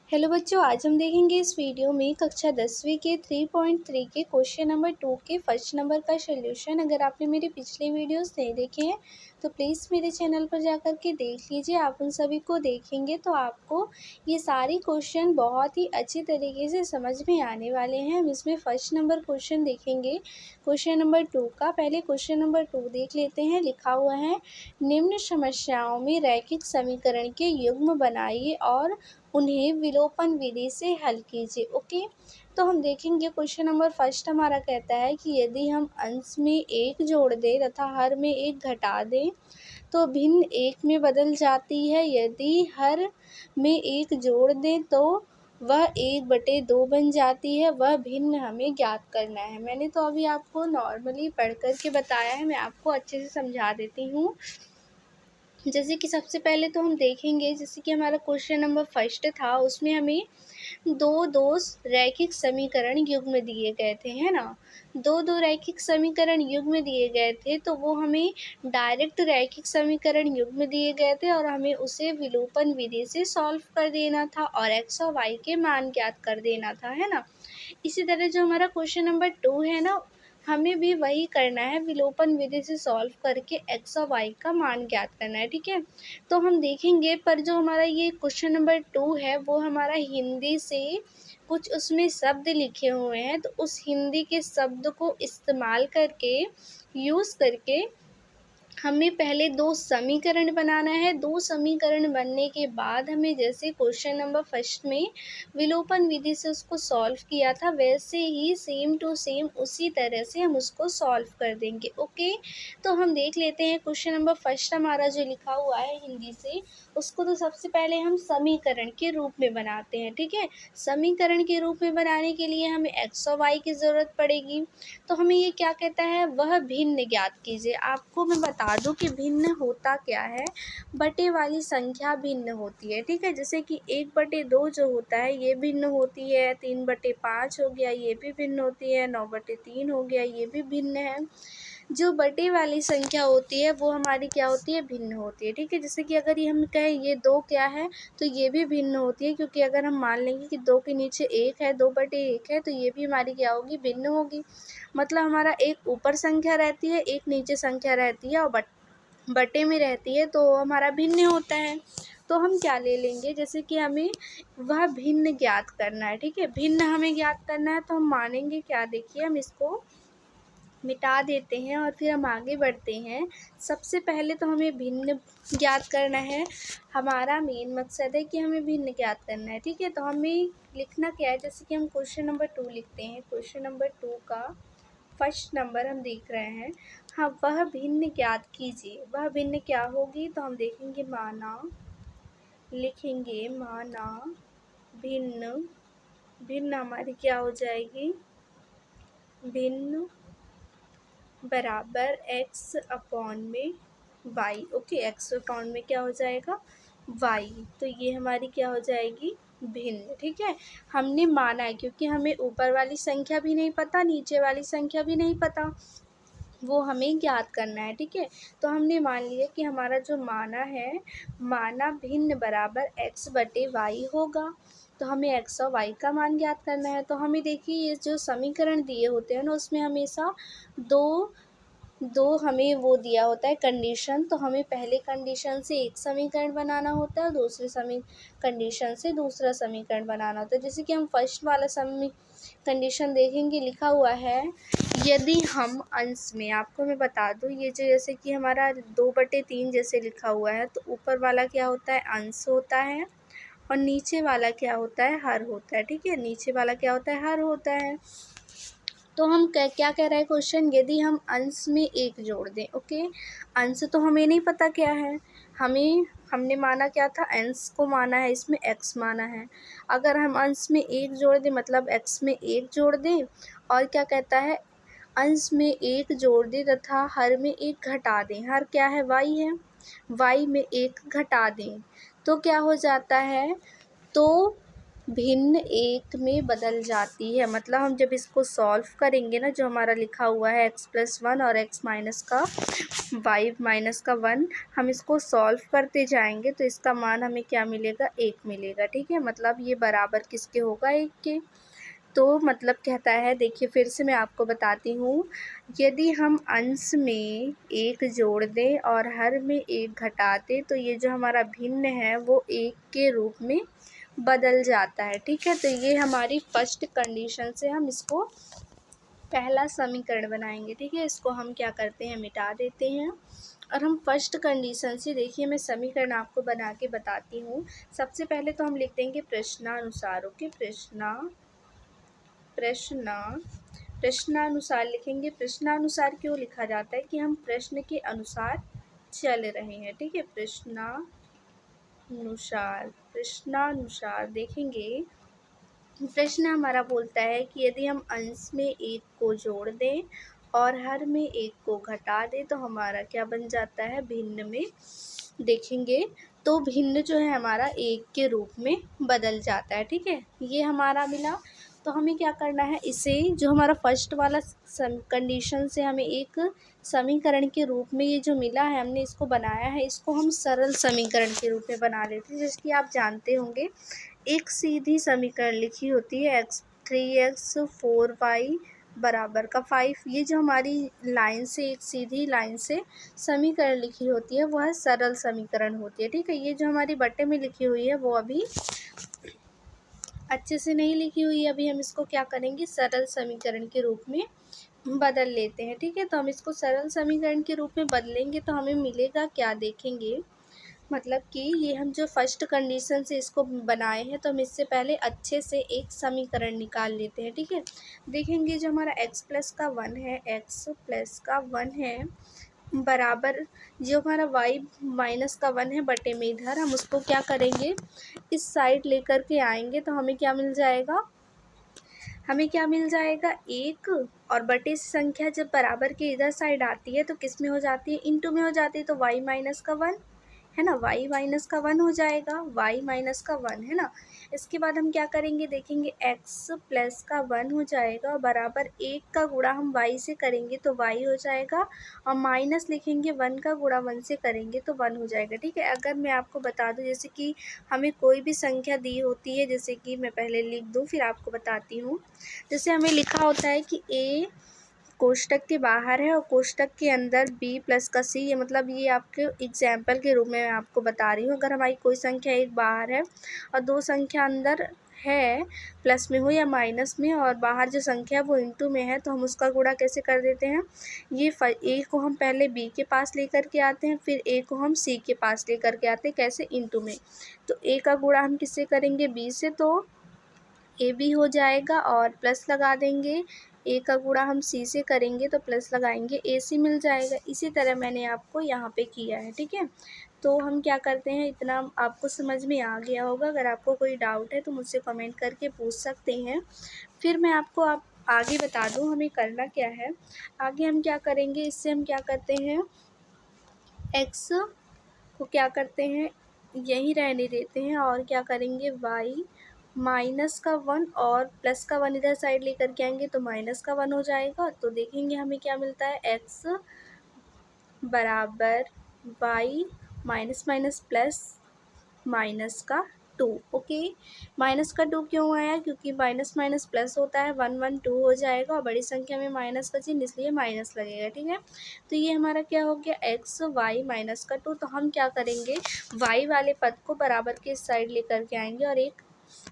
Hello बच्चों, आज हम देखेंगे इस वीडियो में कक्षा 10वीं के 3.3 के क्वेश्चन नंबर 2 के फर्स्ट नंबर का सॉल्यूशन। अगर आपने मेरे पिछले वीडियोस नहीं देखे हैं तो प्लीज़ मेरे चैनल पर जाकर के देख लीजिए। आप उन सभी को देखेंगे तो आपको ये सारी क्वेश्चन बहुत ही अच्छी तरीके से समझ में आने वाले हैं। हम इसमें फर्स्ट नंबर क्वेश्चन देखेंगे क्वेश्चन नंबर 2 का। पहले क्वेश्चन नंबर 2 देख लेते हैं। लिखा हुआ है, निम्न समस्याओं में रैखिक समीकरण के युग्म बनाइए और उन्हें विलोपन विधि से हल कीजिए। ओके, तो हम देखेंगे क्वेश्चन नंबर फर्स्ट हमारा कहता है कि यदि हम अंश में एक जोड़ दें तथा हर में एक घटा दें तो भिन्न एक में बदल जाती है। यदि हर में एक जोड़ दें तो वह 1/2 बन जाती है। वह भिन्न हमें ज्ञात करना है। मैंने तो अभी आपको नॉर्मली पढ़ कर के बताया है, मैं आपको अच्छे से समझा देती हूँ। जैसे कि सबसे पहले तो हम देखेंगे, जैसे कि हमारा क्वेश्चन नंबर फर्स्ट था, उसमें हमें दो रैखिक समीकरण युग्म दिए गए थे, है ना। दो रैखिक समीकरण युग्म दिए गए थे, तो वो हमें डायरेक्ट रैखिक समीकरण युग्म दिए गए थे और हमें उसे विलोपन विधि से सॉल्व कर देना था और एक्स और वाई के मान ज्ञात कर देना था, है ना। इसी तरह जो हमारा क्वेश्चन नंबर 2 है ना, हमें भी वही करना है, विलोपन विधि से सॉल्व करके एक्स और वाई का मान ज्ञात करना है। ठीक है, तो हम देखेंगे, पर जो हमारा ये क्वेश्चन नंबर 2 है वो हमारा हिंदी से कुछ उसमें शब्द लिखे हुए हैं, तो उस हिंदी के शब्द को इस्तेमाल करके यूज़ करके हमें पहले 2 समीकरण बनाना है। 2 समीकरण बनने के बाद हमें, जैसे क्वेश्चन नंबर फर्स्ट में विलोपन विधि से उसको सॉल्व किया था, वैसे ही सेम टू सेम उसी तरह से हम उसको सॉल्व कर देंगे। ओके, तो हम देख लेते हैं क्वेश्चन नंबर फर्स्ट हमारा जो लिखा हुआ है हिंदी से, उसको तो सबसे पहले हम समीकरण के रूप में बनाते हैं। ठीक है, समीकरण के रूप में बनाने के लिए हमें एक्स और वाई की ज़रूरत पड़ेगी। तो हमें ये क्या कहता है, वह भिन्न ज्ञात कीजिए। आपको मैं बता दूं कि भिन्न होता क्या है, बटे वाली संख्या भिन्न होती है। ठीक है, जैसे कि 1/2 जो होता है ये भिन्न होती है, 3/5 हो गया ये भी भिन्न होती है, 9/3 हो गया ये भी भिन्न है। जो बटे वाली संख्या होती है वो हमारी क्या होती है, भिन्न होती है। ठीक है, जैसे कि अगर ये हम कहें ये 2 क्या है, तो ये भी भिन्न होती है, क्योंकि अगर हम मान लेंगे कि 2 के नीचे 1 है, 2/1 है, तो ये भी हमारी क्या होगी, भिन्न होगी। मतलब हमारा एक ऊपर संख्या रहती है, एक नीचे संख्या रहती है और बटे में रहती है, तो हमारा भिन्न होता है। तो हम क्या ले लेंगे, जैसे कि हमें वह भिन्न ज्ञात करना है। ठीक है, भिन्न हमें ज्ञात करना है, तो हम मानेंगे क्या, देखिए हम इसको मिटा देते हैं और फिर हम आगे बढ़ते हैं। सबसे पहले तो हमें भिन्न ज्ञात करना है। हमारा मेन मकसद है कि हमें भिन्न ज्ञात करना है। ठीक है, तो हमें लिखना क्या है, जैसे कि हम क्वेश्चन नंबर 2 लिखते हैं। क्वेश्चन नंबर 2 का फर्स्ट नंबर हम देख रहे हैं। हाँ, वह भिन्न ज्ञात कीजिए। वह भिन्न क्या होगी, तो हम देखेंगे माना, लिखेंगे माना भिन्न। भिन्न हमारी क्या हो जाएगी, भिन्न बराबर एक्स अपॉन में वाई। ओके, एक्स अपॉन में क्या हो जाएगा, वाई। तो ये हमारी क्या हो जाएगी, भिन्न। ठीक है, हमने माना है, क्योंकि हमें ऊपर वाली संख्या भी नहीं पता, नीचे वाली संख्या भी नहीं पता, वो हमें ज्ञात करना है। ठीक है, तो हमने मान लिया कि हमारा जो माना है, माना भिन्न बराबर x/y होगा। तो हमें x और y का मान ज्ञात करना है। तो हमें देखिए, ये जो समीकरण दिए होते हैं ना, उसमें हमेशा दो दो हमें वो दिया होता है कंडीशन। तो हमें पहले कंडीशन से एक समीकरण बनाना होता है और दूसरे कंडीशन से दूसरा समीकरण बनाना होता है। जैसे कि हम फर्स्ट वाला कंडीशन देखेंगे, लिखा हुआ है, यदि हम अंश में, आपको मैं बता दूं, ये जो जैसे कि हमारा 2/3 जैसे लिखा हुआ है, तो ऊपर वाला क्या होता है, अंश होता है और नीचे वाला क्या होता है, हर होता है। ठीक है, नीचे वाला क्या होता है, हर होता है। तो हम क्या कह रहा है क्वेश्चन, यदि हम अंश में एक जोड़ दें। ओके, अंश तो हमें नहीं पता क्या है, हमने माना क्या था, अंश को माना है, इसमें x माना है। अगर हम अंश में एक जोड़ दें, मतलब x में एक जोड़ दें, और क्या कहता है, अंश में एक जोड़ दें तथा हर में एक घटा दें। हर क्या है, y है, y में एक घटा दें, तो क्या हो जाता है, तो भिन्न एक में बदल जाती है। मतलब हम जब इसको सॉल्व करेंगे ना, जो हमारा लिखा हुआ है x+1 और x माइनस का y-1, हम इसको सॉल्व करते जाएंगे तो इसका मान हमें क्या मिलेगा, 1 मिलेगा। ठीक है, मतलब ये बराबर किसके होगा, 1 के। तो मतलब कहता है, देखिए फिर से मैं आपको बताती हूँ, यदि हम अंश में 1 जोड़ दें और हर में 1 घटा दें तो ये जो हमारा भिन्न है वो 1 के रूप में बदल जाता है। ठीक है, तो ये हमारी फर्स्ट कंडीशन से हम इसको पहला समीकरण बनाएंगे। ठीक है, इसको हम क्या करते हैं, मिटा देते हैं और हम फर्स्ट कंडीशन से, देखिए मैं समीकरण आपको बना के बताती हूँ। सबसे पहले तो हम लिख देंगे प्रश्नानुसार। ओके, प्रश्नानुसार लिखेंगे। प्रश्नानुसार क्यों लिखा जाता है, कि हम प्रश्न के अनुसार चल रहे हैं। ठीक है, प्रश्नानुसार देखेंगे। प्रश्न हमारा बोलता है कि यदि हम अंश में 1 को जोड़ दें और हर में 1 को घटा दें तो हमारा क्या बन जाता है, भिन्न में देखेंगे तो भिन्न जो है हमारा 1 के रूप में बदल जाता है। ठीक है, ये हमारा मिला। तो हमें क्या करना है, इसे जो हमारा फर्स्ट वाला कंडीशन से हमें एक समीकरण के रूप में ये जो मिला है, हमने इसको बनाया है, इसको हम सरल समीकरण के रूप में बना लेते हैं। जैसे कि आप जानते होंगे, एक सीधी समीकरण लिखी होती है x3x 4y बराबर का 5। ये जो हमारी लाइन से, एक सीधी लाइन से समीकरण लिखी होती है वह सरल समीकरण होती है। ठीक है, ये जो हमारी बट्टे में लिखी हुई है वो अभी अच्छे से नहीं लिखी हुई है। अभी हम इसको क्या करेंगे, सरल समीकरण के रूप में बदल लेते हैं। ठीक है, तो हम इसको सरल समीकरण के रूप में बदलेंगे तो हमें मिलेगा क्या, देखेंगे। मतलब कि ये हम जो फर्स्ट कंडीशन से इसको बनाए हैं तो हम इससे पहले अच्छे से एक समीकरण निकाल लेते हैं। ठीक है, देखेंगे जो हमारा x+1 है बराबर जो हमारा y-1 है बटे में, इधर हम उसको क्या करेंगे, इस साइड लेकर के आएंगे तो हमें क्या मिल जाएगा, 1। और बटे से संख्या जब बराबर के इधर साइड आती है तो किस में हो जाती है, इंटू में हो जाती है। तो y-1 है ना, y-1 हो जाएगा, y-1 है ना। इसके बाद हम क्या करेंगे, देखेंगे x+1 हो जाएगा और बराबर 1 का गुणा हम y से करेंगे तो y हो जाएगा, और माइनस लिखेंगे 1 का गुणा 1 से करेंगे तो 1 हो जाएगा। ठीक है, अगर मैं आपको बता दूं, जैसे कि हमें कोई भी संख्या दी होती है, जैसे कि मैं पहले लिख दूं फिर आपको बताती हूँ। जैसे हमें लिखा होता है कि a कोष्टक के बाहर है और कोष्टक के अंदर b+c, ये मतलब ये आपके एग्जाम्पल के रूप में मैं आपको बता रही हूँ। अगर हमारी कोई संख्या एक बाहर है और 2 संख्या अंदर है, प्लस में हो या माइनस में, और बाहर जो संख्या है वो इंटू में है, तो हम उसका गुणा कैसे कर देते हैं, ये a को हम पहले b के पास लेकर के आते हैं, फिर a को हम c के पास लेकर के आते हैं, कैसे, इंटू में। तो a का गुणा हम किससे करेंगे, b से, तो ए बी हो जाएगा और प्लस लगा देंगे, ए का गुणा हम सी से करेंगे तो प्लस लगाएंगे, ए सी मिल जाएगा। इसी तरह मैंने आपको यहाँ पे किया है। ठीक है, तो हम क्या करते हैं, इतना आपको समझ में आ गया होगा। अगर आपको कोई डाउट है तो मुझसे कमेंट करके पूछ सकते हैं, फिर मैं आपको आगे बता दूँ हमें करना क्या है। आगे हम क्या करेंगे, इससे हम क्या करते हैं, एक्स को क्या करते हैं, यहीं रहने देते हैं और क्या करेंगे, y-1 और +1 इधर साइड लेकर के आएंगे तो -1 हो जाएगा। तो देखेंगे हमें क्या मिलता है, x बराबर y minus minus plus -2। Okay, -2 क्यों आया, क्योंकि माइनस माइनस प्लस होता है, 1 1 2 हो जाएगा और बड़ी संख्या में माइनस का चिन्ह, इसलिए माइनस लगेगा। ठीक है, तो ये हमारा क्या हो गया, x y-2। तो हम क्या करेंगे, y वाले पद को बराबर के साइड लेकर के आएंगे और एक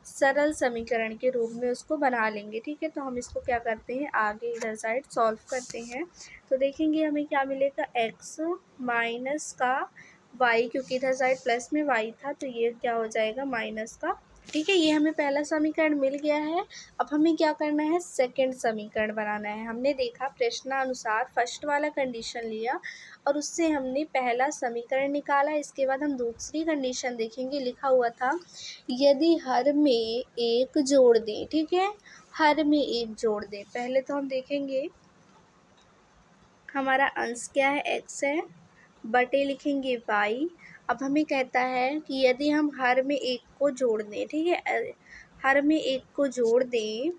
सरल समीकरण के रूप में उसको बना लेंगे। ठीक है, तो हम इसको क्या करते हैं, आगे इधर साइड सॉल्व करते हैं। तो देखेंगे हमें क्या मिलेगा, x माइनस का y, क्योंकि इधर साइड प्लस में y था तो ये क्या हो जाएगा, माइनस का। ठीक है, ये हमें पहला समीकरण मिल गया है। अब हमें क्या करना है, सेकंड समीकरण बनाना है। हमने देखा प्रश्नानुसार फर्स्ट वाला कंडीशन लिया और उससे हमने पहला समीकरण निकाला। इसके बाद हम दूसरी कंडीशन देखेंगे, लिखा हुआ था यदि हर में 1 जोड़ दें। ठीक है, हर में 1 जोड़ दें। पहले तो हम देखेंगे हमारा अंश क्या है, x है, बटे लिखेंगे y। अब हमें कहता है कि यदि हम हर में 1 को जोड़ दें, ठीक है, हर में एक को जोड़ दें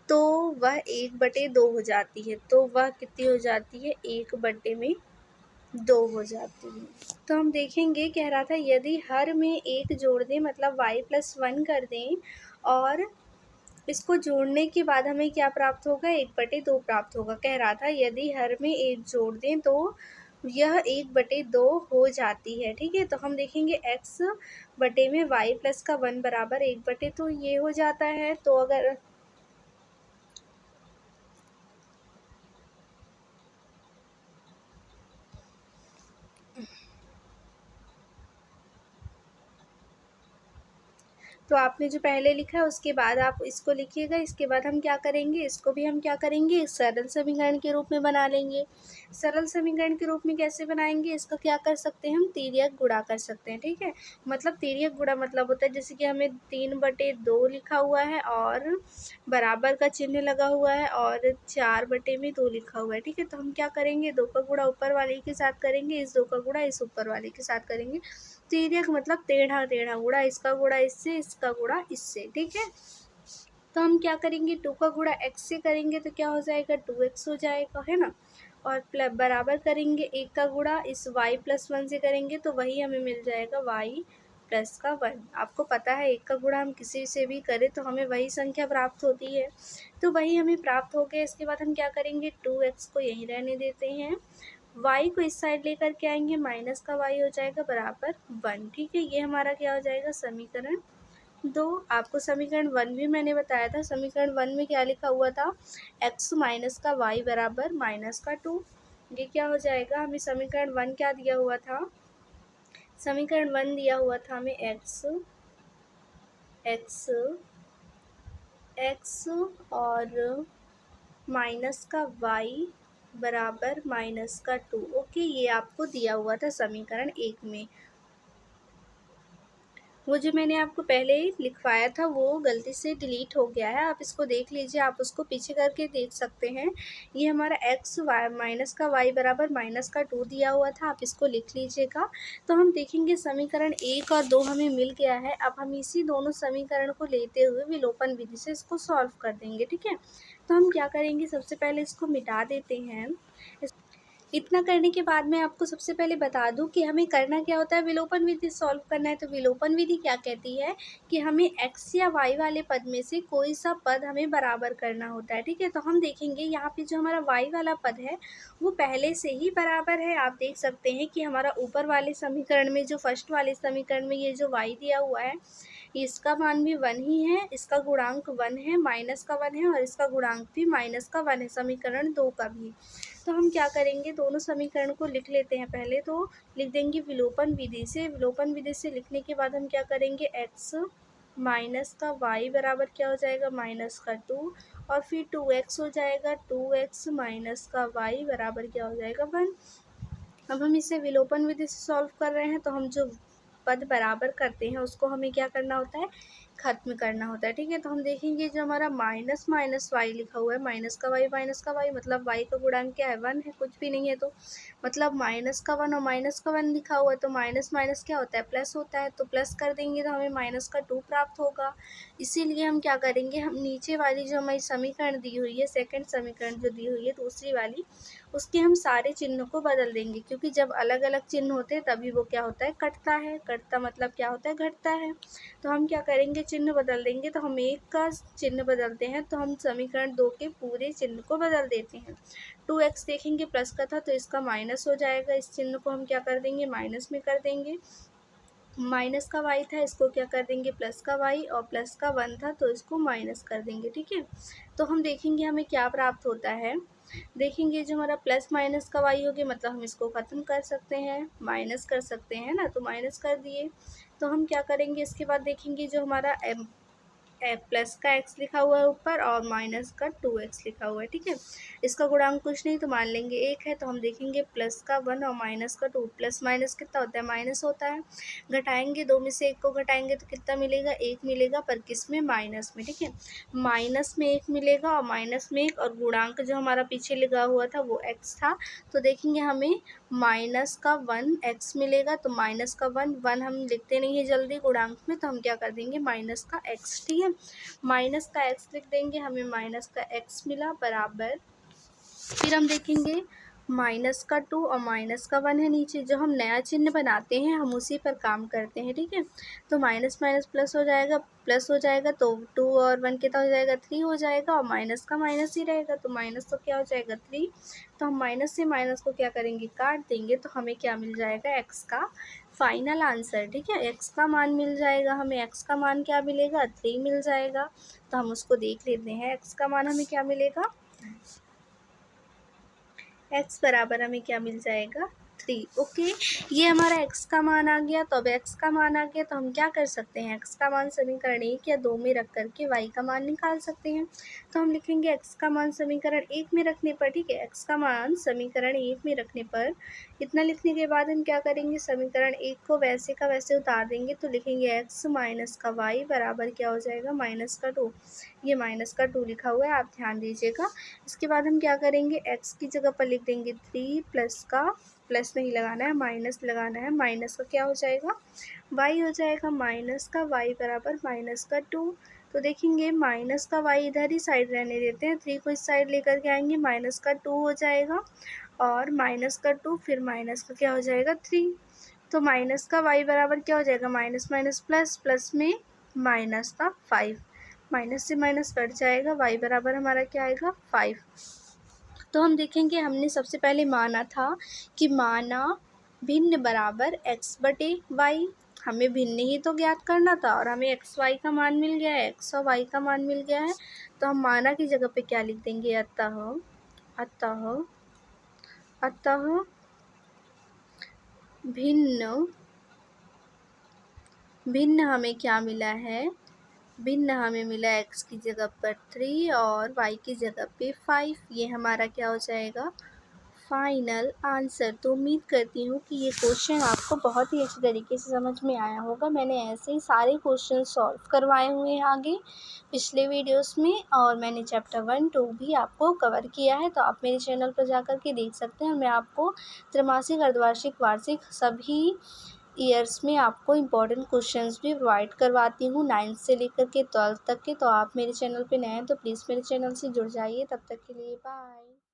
तो वह 1/2 हो जाती है। तो वह कितनी हो जाती है? 1/2 हो जाती है। तो हम देखेंगे, कह रहा था यदि हर में एक जोड़ दें मतलब y+1 कर दें और इसको जोड़ने के बाद हमें क्या प्राप्त होगा? 1/2 प्राप्त होगा। कह रहा था यदि हर में एक जोड़ दें तो यह 1/2 हो जाती है। ठीक है, तो हम देखेंगे x बटे में y+1 बराबर 1/2 तो ये हो जाता है। तो अगर तो आपने जो पहले लिखा है उसके बाद आप इसको लिखिएगा। इसके बाद हम क्या करेंगे, इसको भी हम क्या करेंगे, सरल समीकरण के रूप में बना लेंगे। सरल समीकरण के रूप में कैसे बनाएंगे, इसका क्या कर सकते हैं हम, तिर्यक गुणा कर सकते हैं। ठीक है, मतलब तिर्यक गुणा मतलब होता है जैसे कि हमें 3/2 लिखा हुआ है और बराबर का चिन्ह लगा हुआ है और 4/2 लिखा हुआ है। ठीक है, तो हम क्या करेंगे, 2 का गुणा ऊपर वाले के साथ करेंगे, इस 2 का गुणा इस ऊपर वाले के साथ करेंगे। तिर्यक मतलब टेढ़ा टेढ़ा गुणा, इसका गुणा इससे, इसका गुणा इससे। ठीक है, तो हम क्या करेंगे, 2 का गुणा x से करेंगे तो क्या हो जाएगा, 2x हो जाएगा, है ना। और बराबर करेंगे 1 का गुणा इस y+1 से करेंगे तो वही हमें मिल जाएगा y+1। आपको पता है 1 का गुणा हम किसी से भी करें तो हमें वही संख्या प्राप्त होती है, तो वही हमें प्राप्त हो गया। इसके बाद हम क्या करेंगे, 2x को यहीं रहने देते हैं, y को इस साइड लेकर के आएंगे, माइनस का y हो जाएगा बराबर 1। ठीक है, ये हमारा क्या हो जाएगा, समीकरण 2। आपको समीकरण 1 भी मैंने बताया था। समीकरण 1 में क्या लिखा हुआ था, x माइनस का y बराबर -2। ये क्या हो जाएगा, हमें समीकरण 1 क्या दिया हुआ था, समीकरण 1 दिया हुआ था हमें x और माइनस का y बराबर -2। ओके, ये आपको दिया हुआ था समीकरण 1 में। वो जो मैंने आपको पहले लिखवाया था वो गलती से डिलीट हो गया है, आप इसको देख लीजिए, आप उसको पीछे करके देख सकते हैं। ये हमारा माइनस का y बराबर -2 दिया हुआ था, आप इसको लिख लीजिएगा। तो हम देखेंगे समीकरण 1 और 2 हमें मिल गया है। अब हम इसी दोनों समीकरण को लेते हुए विलोपन विधि से इसको सॉल्व कर देंगे। ठीक है, तो हम क्या करेंगे, सबसे पहले इसको मिटा देते हैं। इतना करने के बाद मैं आपको सबसे पहले बता दूं कि हमें करना क्या होता है, विलोपन विधि सॉल्व करना है। तो विलोपन विधि क्या कहती है कि हमें x या y वाले पद में से कोई सा पद हमें बराबर करना होता है। ठीक है, तो हम देखेंगे यहाँ पे जो हमारा y वाला पद है वो पहले से ही बराबर है। आप देख सकते हैं कि हमारा ऊपर वाले समीकरण में, जो फर्स्ट वाले समीकरण में ये जो y दिया हुआ है इसका मान भी 1 ही है, इसका गुणांक 1 है, माइनस का 1 है और इसका गुणांक भी -1 है, समीकरण 2 का भी। तो हम क्या करेंगे, दोनों समीकरण को लिख लेते हैं। पहले तो लिख देंगे विलोपन विधि से। विलोपन विधि से लिखने के बाद हम क्या करेंगे, x माइनस का y बराबर क्या हो जाएगा, -2 और फिर 2x हो जाएगा, 2x माइनस का y बराबर क्या हो जाएगा, 1। अब हम इसे विलोपन विधि से सॉल्व कर रहे हैं, तो हम जो पद बराबर करते हैं उसको हमें क्या करना होता है, खत्म करना होता है। ठीक है, तो हम देखेंगे जो हमारा माइनस y लिखा हुआ है, माइनस का y मतलब y का गुणांक क्या है, 1 है, कुछ भी नहीं है। तो मतलब -1 और -1 लिखा हुआ है तो माइनस माइनस क्या होता है, प्लस होता है। तो प्लस कर देंगे तो हमें -2 प्राप्त होगा। इसीलिए हम क्या करेंगे, हम नीचे वाली जो हमारी समीकरण दी हुई है, सेकंड समीकरण जो दी हुई है दूसरी वाली, उसके हम सारे चिन्हों को बदल देंगे, क्योंकि जब अलग अलग चिन्ह होते हैं तभी वो क्या होता है, कटता है। कटता मतलब क्या होता है, घटता है। तो हम क्या करेंगे, चिन्ह बदल देंगे। तो हम 1 का चिन्ह बदलते हैं तो हम समीकरण 2 के पूरे चिन्ह को बदल देते हैं। 2x देखेंगे प्लस का था तो इसका माइनस हो जाएगा, इस चिन्ह को हम क्या कर देंगे, माइनस में कर देंगे। माइनस का y था, इसको क्या कर देंगे, प्लस का y, और प्लस का 1 था तो इसको माइनस कर देंगे। ठीक है, तो हम देखेंगे हमें क्या प्राप्त होता है। देखेंगे जो हमारा प्लस माइनस का y हो गया, मतलब हम इसको ख़त्म कर सकते हैं, माइनस कर सकते हैं ना, तो माइनस कर दिए। तो हम क्या करेंगे, इसके बाद देखेंगे जो हमारा प्लस का x लिखा हुआ है ऊपर और माइनस का 2x लिखा हुआ है। ठीक है, इसका गुणांक कुछ नहीं तो मान लेंगे 1 है। तो हम देखेंगे प्लस का 1 और माइनस का 2, प्लस माइनस कितना होता है, माइनस होता है। घटाएंगे, 2 में से 1 को घटाएंगे तो कितना मिलेगा, 1 मिलेगा, पर किस में, माइनस में। ठीक है, माइनस में 1 मिलेगा और माइनस में 1, और गुणांक जो हमारा पीछे लिखा हुआ था वो x था। तो देखेंगे हमें माइनस का 1 x मिलेगा। तो माइनस का 1 हम लिखते नहीं है जल्दी गुणांक में, तो हम क्या कर देंगे, माइनस का x। ठीक है, है। माइनस का एक्स लिख देंगे, हमें माइनस का एक्स मिला बराबर, फिर हम देखेंगे माइनस का 2 और माइनस का 1 है नीचे। जो हम नया चिन्ह बनाते हैं हम उसी पर काम करते हैं, ठीक है। तो माइनस माइनस प्लस हो जाएगा, प्लस हो जाएगा तो 2 और 1 कितना हो जाएगा 3 हो जाएगा, और माइनस का माइनस ही रहेगा तो माइनस तो क्या हो जाएगा 3। तो हम माइनस से माइनस को क्या करेंगे काट देंगे, तो हमें क्या मिल जाएगा एक्स का फाइनल आंसर, ठीक है। एक्स का मान मिल जाएगा हमें, एक्स का मान क्या मिलेगा 3 मिल जाएगा। तो हम उसको देख लेते हैं, एक्स का मान हमें क्या मिलेगा, एक्स बराबर हमें क्या मिल जाएगा 3। ओके, ये हमारा एक्स का मान आ गया। तो अब एक्स का मान आ गया तो हम क्या कर सकते हैं, एक्स का मान समीकरण 1 या 2 में रख करके वाई का मान निकाल सकते हैं। तो हम लिखेंगे एक्स का मान समीकरण 1 में रखने पर, ठीक है, एक्स का मान समीकरण 1 में रखने पर इतना लिखने के बाद हम क्या करेंगे, समीकरण 1 को वैसे का वैसे उतार देंगे। तो लिखेंगे एक्स माइनस का वाई बराबर क्या हो जाएगा माइनस का 2। ये माइनस का 2 लिखा हुआ है, आप ध्यान दीजिएगा। इसके बाद हम क्या करेंगे, एक्स की जगह पर लिख देंगे 3 प्लस का, प्लस नहीं लगाना है माइनस लगाना है, माइनस का क्या हो जाएगा वाई हो जाएगा, माइनस का वाई बराबर माइनस का 2। तो देखेंगे माइनस का वाई इधर ही साइड रहने देते हैं, 3 को इस साइड लेकर के आएंगे, माइनस का 2 हो जाएगा और माइनस का 2 फिर माइनस का क्या हो जाएगा 3। तो माइनस का वाई बराबर क्या हो जाएगा माइनस माइनस प्लस, प्लस में माइनस का 5, माइनस से माइनस कट जाएगा, वाई बराबर हमारा क्या आएगा 5। तो हम देखेंगे हमने सबसे पहले माना था कि माना भिन्न बराबर एक्स बटे वाई, हमें भिन्न ही तो ज्ञात करना था और हमें एक्स वाई का मान मिल गया है, एक्स और वाई का मान मिल गया है। तो हम माना की जगह पे क्या लिख देंगे, अतः अतः अतः भिन्न भिन्न हमें क्या मिला है, भिन्न हमें मिला एक्स की जगह पर 3 और वाई की जगह पे 5। ये हमारा क्या हो जाएगा फाइनल आंसर। तो उम्मीद करती हूँ कि ये क्वेश्चन आपको बहुत ही अच्छी तरीके से समझ में आया होगा। मैंने ऐसे ही सारे क्वेश्चन सॉल्व करवाए हुए हैं आगे पिछले वीडियोस में, और मैंने चैप्टर 1, 2 भी आपको कवर किया है। तो आप मेरे चैनल पर जाकर के देख सकते हैं। मैं आपको त्रैमासिक, अर्धवार्षिक, वार्षिक सभी ईयर्स में आपको इम्पॉर्टेंट क्वेश्चंस भी प्रोवाइड करवाती हूँ 9th से लेकर के 12th तक के। तो आप मेरे चैनल पे नए हैं तो प्लीज़ मेरे चैनल से जुड़ जाइए। तब तक के लिए बाय।